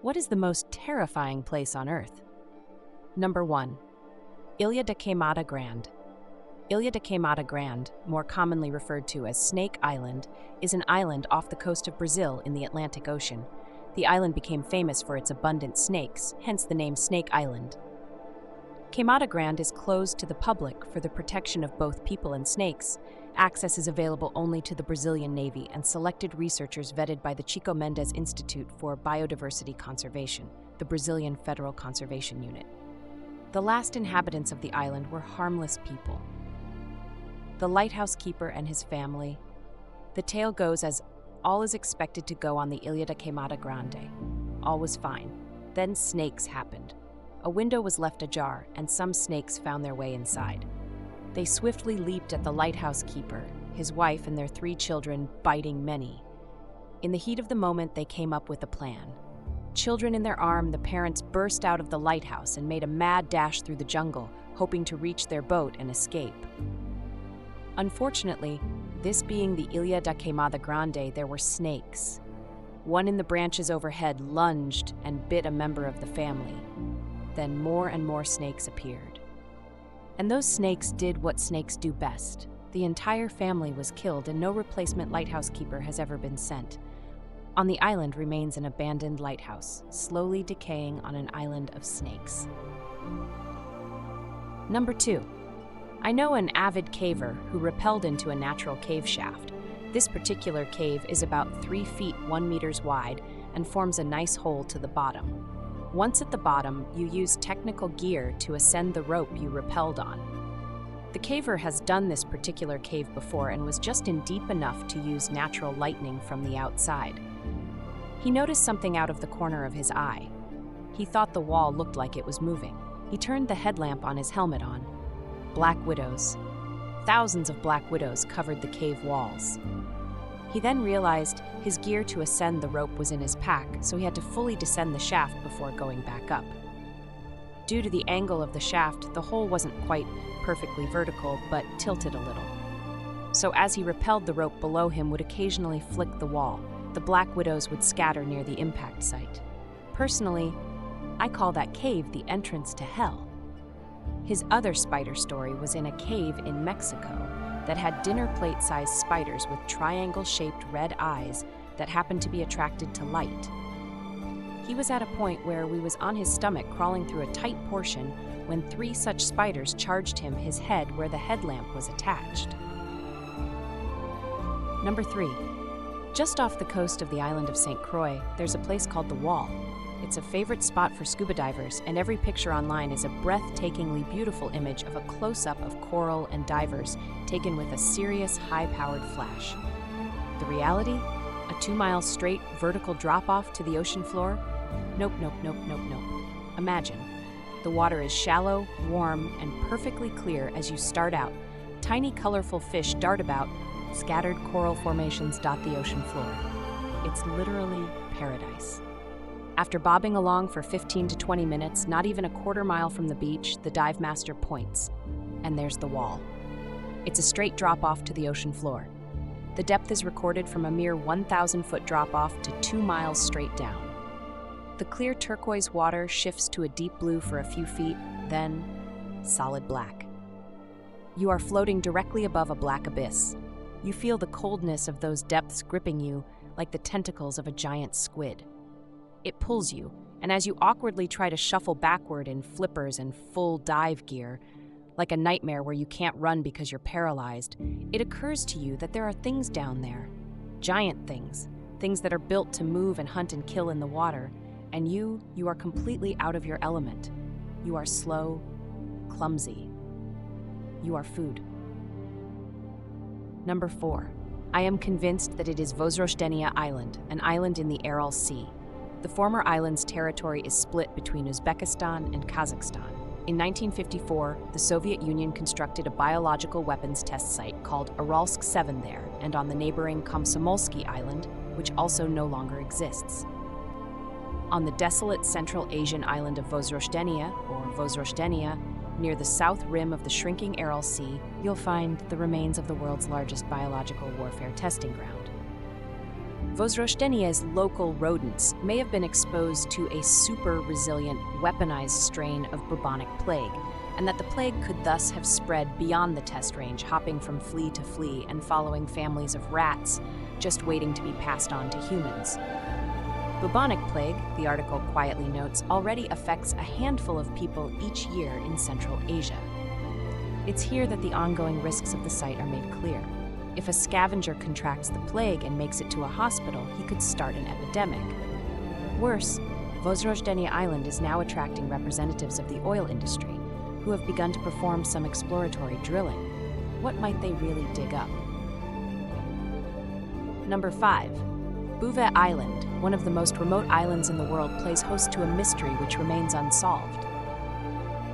What is the most terrifying place on Earth? Number 1. Ilha de Queimada Grande. Ilha de Queimada Grande, more commonly referred to as Snake Island, is an island off the coast of Brazil in the Atlantic Ocean. The island became famous for its abundant snakes, hence the name Snake Island. Queimada Grande is closed to the public for the protection of both people and snakes. Access is available only to the Brazilian Navy and selected researchers vetted by the Chico Mendes Institute for Biodiversity Conservation, the Brazilian Federal Conservation Unit. The last inhabitants of the island were harmless people. The lighthouse keeper and his family. The tale goes as all is expected to go on the Ilha de Queimada Grande. All was fine. Then snakes happened. A window was left ajar, and some snakes found their way inside. They swiftly leaped at the lighthouse keeper, his wife, and their 3 children, biting many. In the heat of the moment, they came up with a plan. Children in their arms, the parents burst out of the lighthouse and made a mad dash through the jungle, hoping to reach their boat and escape. Unfortunately, this being the Ilha da Queimada Grande, there were snakes. One in the branches overhead lunged and bit a member of the family. Then more and more snakes appeared. And those snakes did what snakes do best. The entire family was killed and no replacement lighthouse keeper has ever been sent. On the island remains an abandoned lighthouse, slowly decaying on an island of snakes. Number 2. I know an avid caver who rappelled into a natural cave shaft. This particular cave is about 3 feet 1 meters wide and forms a nice hole to the bottom. Once at the bottom, you use technical gear to ascend the rope you rappelled on. The caver has done this particular cave before and was just in deep enough to use natural lightning from the outside. He noticed something out of the corner of his eye. He thought the wall looked like it was moving. He turned the headlamp on his helmet on. Black widows. Thousands of black widows covered the cave walls. He then realized his gear to ascend the rope was in his pack, so he had to fully descend the shaft before going back up. Due to the angle of the shaft, the hole wasn't quite perfectly vertical, but tilted a little. So as he rappelled, the rope below him would occasionally flick the wall. The black widows would scatter near the impact site. Personally, I call that cave the entrance to hell. His other spider story was in a cave in Mexico that had dinner plate-sized spiders with triangle-shaped red eyes that happened to be attracted to light. He was at a point where he was on his stomach crawling through a tight portion when 3 such spiders charged him his head where the headlamp was attached. Number 3. Just off the coast of the island of St. Croix, there's a place called The Wall. It's a favorite spot for scuba divers, and every picture online is a breathtakingly beautiful image of a close-up of coral and divers taken with a serious, high-powered flash. The reality? A 2-mile straight vertical drop-off to the ocean floor? Nope. Imagine. The water is shallow, warm, and perfectly clear as you start out. Tiny, colorful fish dart about. Scattered coral formations dot the ocean floor. It's literally paradise. After bobbing along for 15 to 20 minutes, not even a quarter mile from the beach, the dive master points, and there's the wall. It's a straight drop-off to the ocean floor. The depth is recorded from a mere 1,000-foot drop-off to 2 miles straight down. The clear turquoise water shifts to a deep blue for a few feet, then solid black. You are floating directly above a black abyss. You feel the coldness of those depths gripping you like the tentacles of a giant squid. It pulls you, and as you awkwardly try to shuffle backward in flippers and full dive gear, like a nightmare where you can't run because you're paralyzed, it occurs to you that there are things down there. Giant things. Things that are built to move and hunt and kill in the water. And you are completely out of your element. You are slow, clumsy. You are food. Number 4. I am convinced that it is Vozrozhdeniya Island, an island in the Aral Sea. The former island's territory is split between Uzbekistan and Kazakhstan. In 1954, the Soviet Union constructed a biological weapons test site called Aralsk 7 there and on the neighboring Komsomolsky Island, which also no longer exists. On the desolate Central Asian island of Vozrozhdeniya, or Vozrozhdeniya, near the south rim of the shrinking Aral Sea, you'll find the remains of the world's largest biological warfare testing ground. Vozrozhdenia's local rodents may have been exposed to a super-resilient, weaponized strain of bubonic plague, and that the plague could thus have spread beyond the test range, hopping from flea to flea and following families of rats, just waiting to be passed on to humans. Bubonic plague, the article quietly notes, already affects a handful of people each year in Central Asia. It's here that the ongoing risks of the site are made clear. If a scavenger contracts the plague and makes it to a hospital, he could start an epidemic. Worse, Vozrozhdenia Island is now attracting representatives of the oil industry, who have begun to perform some exploratory drilling. What might they really dig up? Number 5. Bouvet Island, one of the most remote islands in the world, plays host to a mystery which remains unsolved.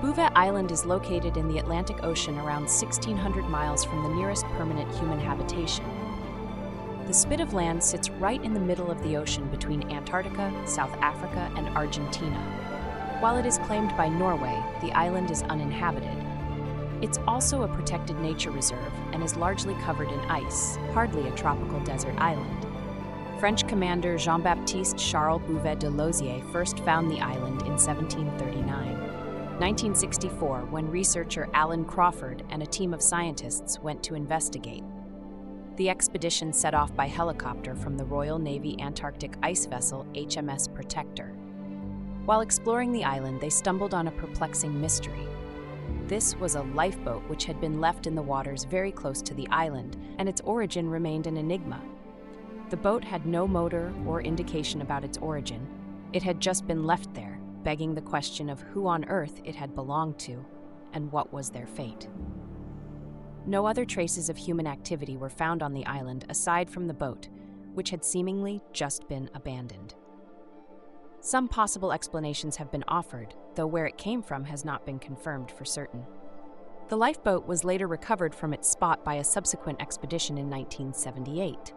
Bouvet Island is located in the Atlantic Ocean around 1,600 miles from the nearest permanent human habitation. The spit of land sits right in the middle of the ocean between Antarctica, South Africa, and Argentina. While it is claimed by Norway, the island is uninhabited. It's also a protected nature reserve and is largely covered in ice, hardly a tropical desert island. French commander Jean-Baptiste Charles Bouvet de Lozier first found the island in 1739. 1964, when researcher Alan Crawford and a team of scientists went to investigate. The expedition set off by helicopter from the Royal Navy Antarctic ice vessel HMS Protector. While exploring the island, they stumbled on a perplexing mystery. This was a lifeboat which had been left in the waters very close to the island, and its origin remained an enigma. The boat had no motor or indication about its origin. It had just been left there, begging the question of who on earth it had belonged to, and what was their fate. No other traces of human activity were found on the island aside from the boat, which had seemingly just been abandoned. Some possible explanations have been offered, though where it came from has not been confirmed for certain. The lifeboat was later recovered from its spot by a subsequent expedition in 1978.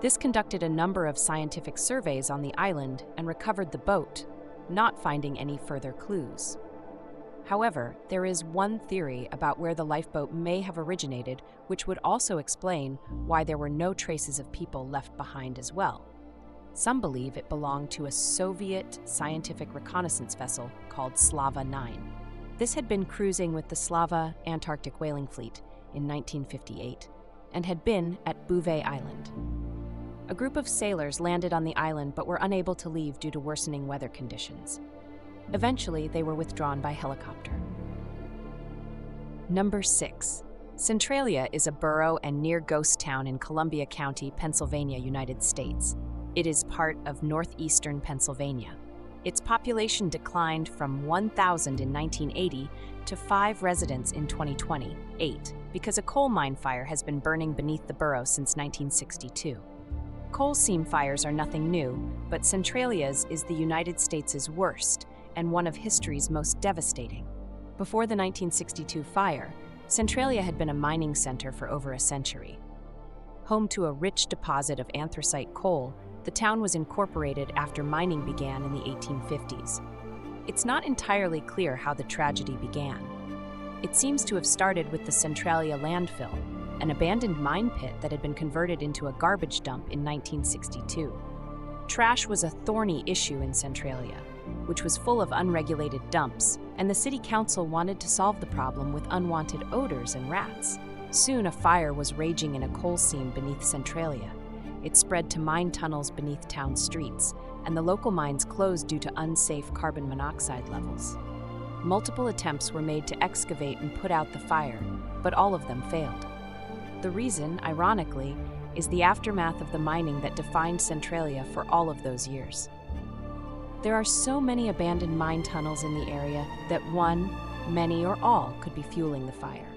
This conducted a number of scientific surveys on the island and recovered the boat, not finding any further clues. However, there is one theory about where the lifeboat may have originated, which would also explain why there were no traces of people left behind as well. Some believe it belonged to a Soviet scientific reconnaissance vessel called Slava 9. This had been cruising with the Slava Antarctic whaling fleet in 1958 and had been at Bouvet Island. A group of sailors landed on the island but were unable to leave due to worsening weather conditions. Eventually, they were withdrawn by helicopter. Number 6. Centralia is a borough and near ghost town in Columbia County, Pennsylvania, United States. It is part of northeastern Pennsylvania. Its population declined from 1,000 in 1980 to 5 residents in 2028 because a coal mine fire has been burning beneath the borough since 1962. Coal seam fires are nothing new, but Centralia's is the United States' worst and one of history's most devastating. Before the 1962 fire, Centralia had been a mining center for over a century. Home to a rich deposit of anthracite coal, the town was incorporated after mining began in the 1850s. It's not entirely clear how the tragedy began. It seems to have started with the Centralia landfill, an abandoned mine pit that had been converted into a garbage dump in 1962. Trash was a thorny issue in Centralia, which was full of unregulated dumps, and the city council wanted to solve the problem with unwanted odors and rats. Soon a fire was raging in a coal seam beneath Centralia. It spread to mine tunnels beneath town streets, and the local mines closed due to unsafe carbon monoxide levels. Multiple attempts were made to excavate and put out the fire, but all of them failed. The reason, ironically, is the aftermath of the mining that defined Centralia for all of those years. There are so many abandoned mine tunnels in the area that one, many, or all could be fueling the fire,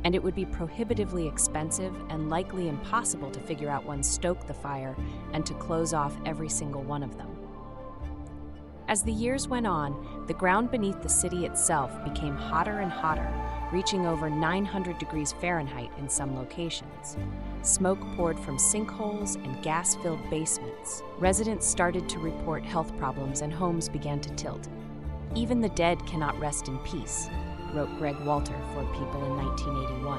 and it would be prohibitively expensive and likely impossible to figure out when to stoke the fire and to close off every single one of them. As the years went on, the ground beneath the city itself became hotter and hotter, reaching over 900 degrees Fahrenheit in some locations. Smoke poured from sinkholes and gas-filled basements. Residents started to report health problems and homes began to tilt. "Even the dead cannot rest in peace," wrote Greg Walter for People in 1981.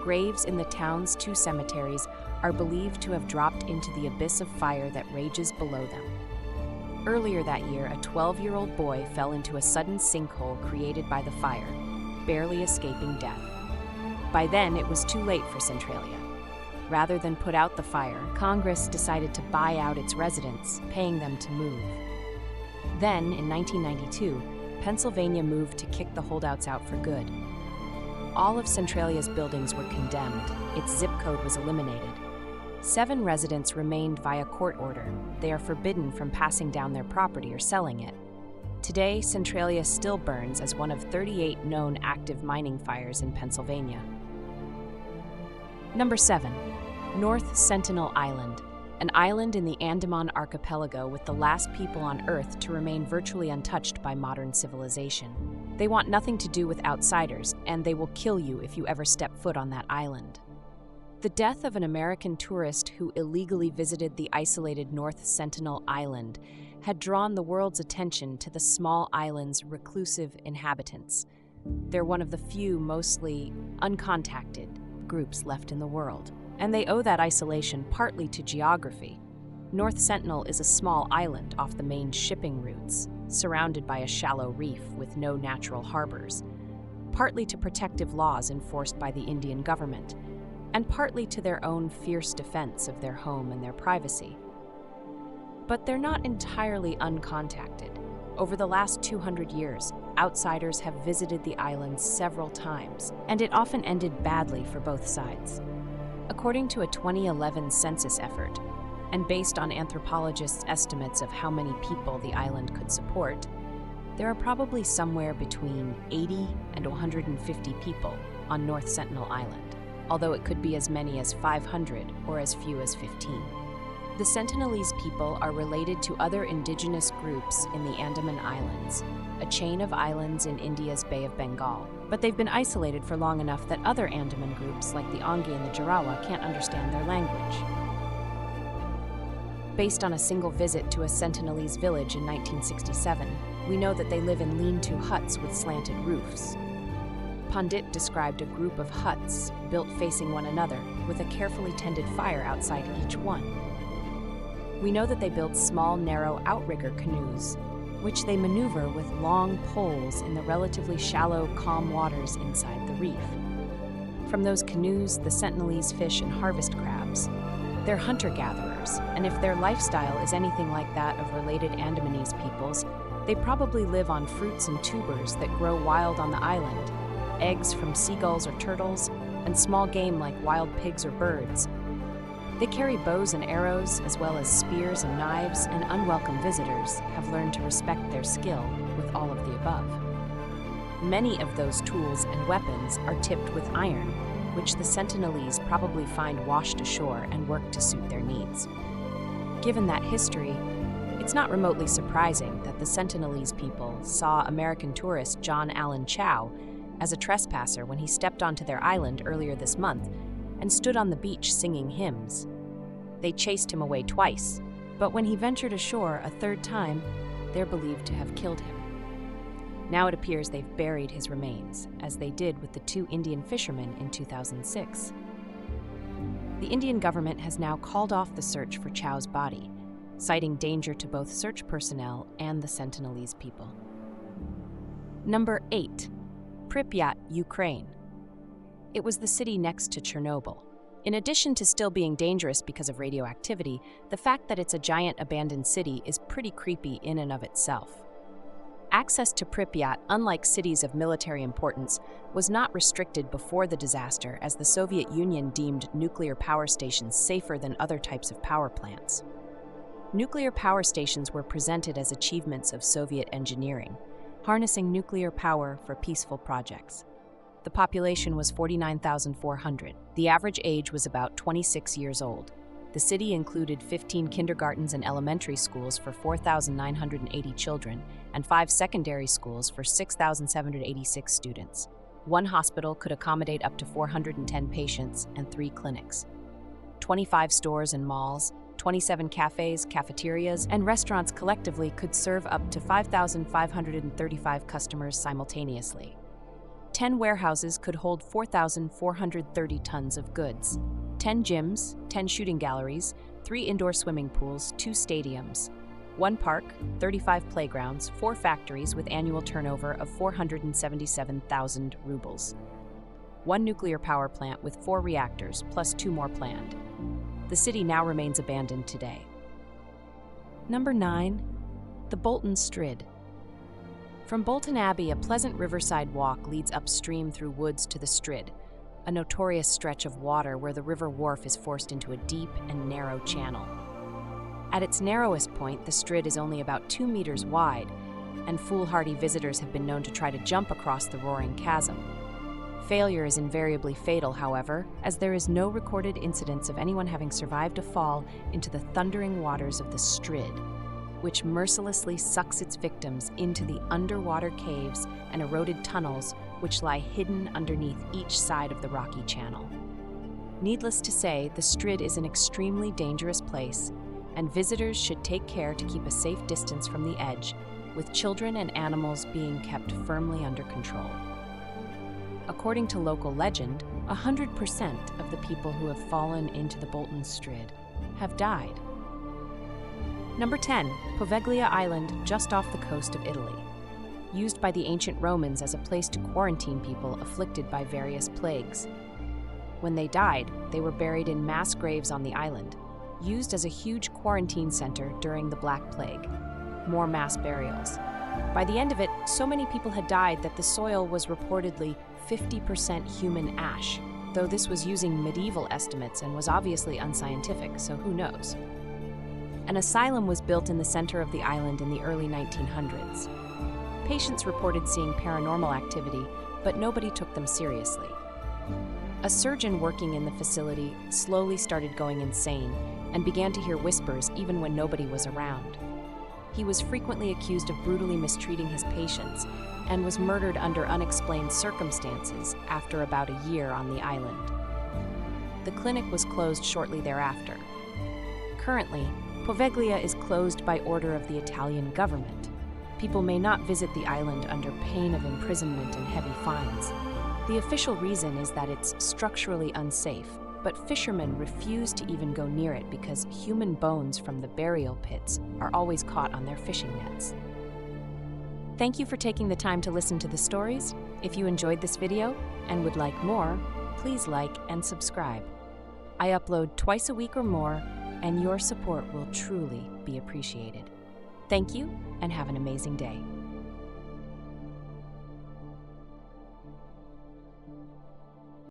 graves in the town's two cemeteries are believed to have dropped into the abyss of fire that rages below them. Earlier that year, a 12-year-old boy fell into a sudden sinkhole created by the fire, barely escaping death. By then, it was too late for Centralia. Rather than put out the fire, Congress decided to buy out its residents, paying them to move. Then, in 1992, Pennsylvania moved to kick the holdouts out for good. All of Centralia's buildings were condemned. Its zip code was eliminated. 7 residents remained via court order. They are forbidden from passing down their property or selling it. Today, Centralia still burns as one of 38 known active mining fires in Pennsylvania. Number 7. North Sentinel Island, an island in the Andaman Archipelago with the last people on Earth to remain virtually untouched by modern civilization. They want nothing to do with outsiders, and they will kill you if you ever step foot on that island. The death of an American tourist who illegally visited the isolated North Sentinel Island had drawn the world's attention to the small island's reclusive inhabitants. They're one of the few, mostly uncontacted, groups left in the world, and they owe that isolation partly to geography. North Sentinel is a small island off the main shipping routes, surrounded by a shallow reef with no natural harbors, partly to protective laws enforced by the Indian government, and partly to their own fierce defense of their home and their privacy. But they're not entirely uncontacted. Over the last 200 years, outsiders have visited the island several times, and it often ended badly for both sides. According to a 2011 census effort, and based on anthropologists' estimates of how many people the island could support, there are probably somewhere between 80 and 150 people on North Sentinel Island, although it could be as many as 500 or as few as 15. The Sentinelese people are related to other indigenous groups in the Andaman Islands, a chain of islands in India's Bay of Bengal, but they've been isolated for long enough that other Andaman groups like the Onge and the Jarawa can't understand their language. Based on a single visit to a Sentinelese village in 1967, we know that they live in lean-to huts with slanted roofs. Pandit described a group of huts built facing one another with a carefully tended fire outside each one. We know that they build small, narrow outrigger canoes, which they maneuver with long poles in the relatively shallow, calm waters inside the reef. From those canoes, the Sentinelese fish and harvest crabs. They're hunter-gatherers, and if their lifestyle is anything like that of related Andamanese peoples, they probably live on fruits and tubers that grow wild on the island, eggs from seagulls or turtles, and small game like wild pigs or birds. They carry bows and arrows, as well as spears and knives, and unwelcome visitors have learned to respect their skill with all of the above. Many of those tools and weapons are tipped with iron, which the Sentinelese probably find washed ashore and work to suit their needs. Given that history, it's not remotely surprising that the Sentinelese people saw American tourist John Allen Chow as a trespasser when he stepped onto their island earlier this month and stood on the beach singing hymns. They chased him away twice, but when he ventured ashore a third time, they're believed to have killed him. Now it appears they've buried his remains, as they did with the 2 Indian fishermen in 2006. The Indian government has now called off the search for Chow's body, citing danger to both search personnel and the Sentinelese people. Number 8. Pripyat, Ukraine. It was the city next to Chernobyl. In addition to still being dangerous because of radioactivity, the fact that it's a giant abandoned city is pretty creepy in and of itself. Access to Pripyat, unlike cities of military importance, was not restricted before the disaster, as the Soviet Union deemed nuclear power stations safer than other types of power plants. Nuclear power stations were presented as achievements of Soviet engineering, harnessing nuclear power for peaceful projects. The population was 49,400. The average age was about 26 years old. The city included 15 kindergartens and elementary schools for 4,980 children and 5 secondary schools for 6,786 students. One hospital could accommodate up to 410 patients and 3 clinics. 25 stores and malls, 27 cafes, cafeterias, and restaurants collectively could serve up to 5,535 customers simultaneously. 10 warehouses could hold 4,430 tons of goods. 10 gyms, 10 shooting galleries, 3 indoor swimming pools, 2 stadiums, 1 park, 35 playgrounds, 4 factories with annual turnover of 477,000 rubles. 1 nuclear power plant with 4 reactors, plus 2 more planned. The city now remains abandoned today. Number 9. The Bolton Strid. From Bolton Abbey, a pleasant riverside walk leads upstream through woods to the Strid, a notorious stretch of water where the river wharf is forced into a deep and narrow channel. At its narrowest point, the Strid is only about 2 meters wide, and foolhardy visitors have been known to try to jump across the roaring chasm. Failure is invariably fatal, however, as there is no recorded incidence of anyone having survived a fall into the thundering waters of the Strid, which mercilessly sucks its victims into the underwater caves and eroded tunnels which lie hidden underneath each side of the rocky channel. Needless to say, the Strid is an extremely dangerous place, and visitors should take care to keep a safe distance from the edge, with children and animals being kept firmly under control. According to local legend, 100% of the people who have fallen into the Bolton Strid have died. Number 10. Poveglia Island, just off the coast of Italy. Used by the ancient Romans as a place to quarantine people afflicted by various plagues. When they died, they were buried in mass graves on the island, used as a huge quarantine center during the Black Plague. More mass burials. By the end of it, so many people had died that the soil was reportedly 50% human ash, though this was using medieval estimates and was obviously unscientific, so who knows. An asylum was built in the center of the island in the early 1900s. Patients reported seeing paranormal activity, but nobody took them seriously. A surgeon working in the facility slowly started going insane and began to hear whispers even when nobody was around. He was frequently accused of brutally mistreating his patients and was murdered under unexplained circumstances after about a year on the island. The clinic was closed shortly thereafter. Currently, Poveglia is closed by order of the Italian government. People may not visit the island under pain of imprisonment and heavy fines. The official reason is that it's structurally unsafe, but fishermen refuse to even go near it because human bones from the burial pits are always caught on their fishing nets. Thank you for taking the time to listen to the stories. If you enjoyed this video and would like more, please like and subscribe. I upload twice a week or more, and your support will truly be appreciated. Thank you, and have an amazing day.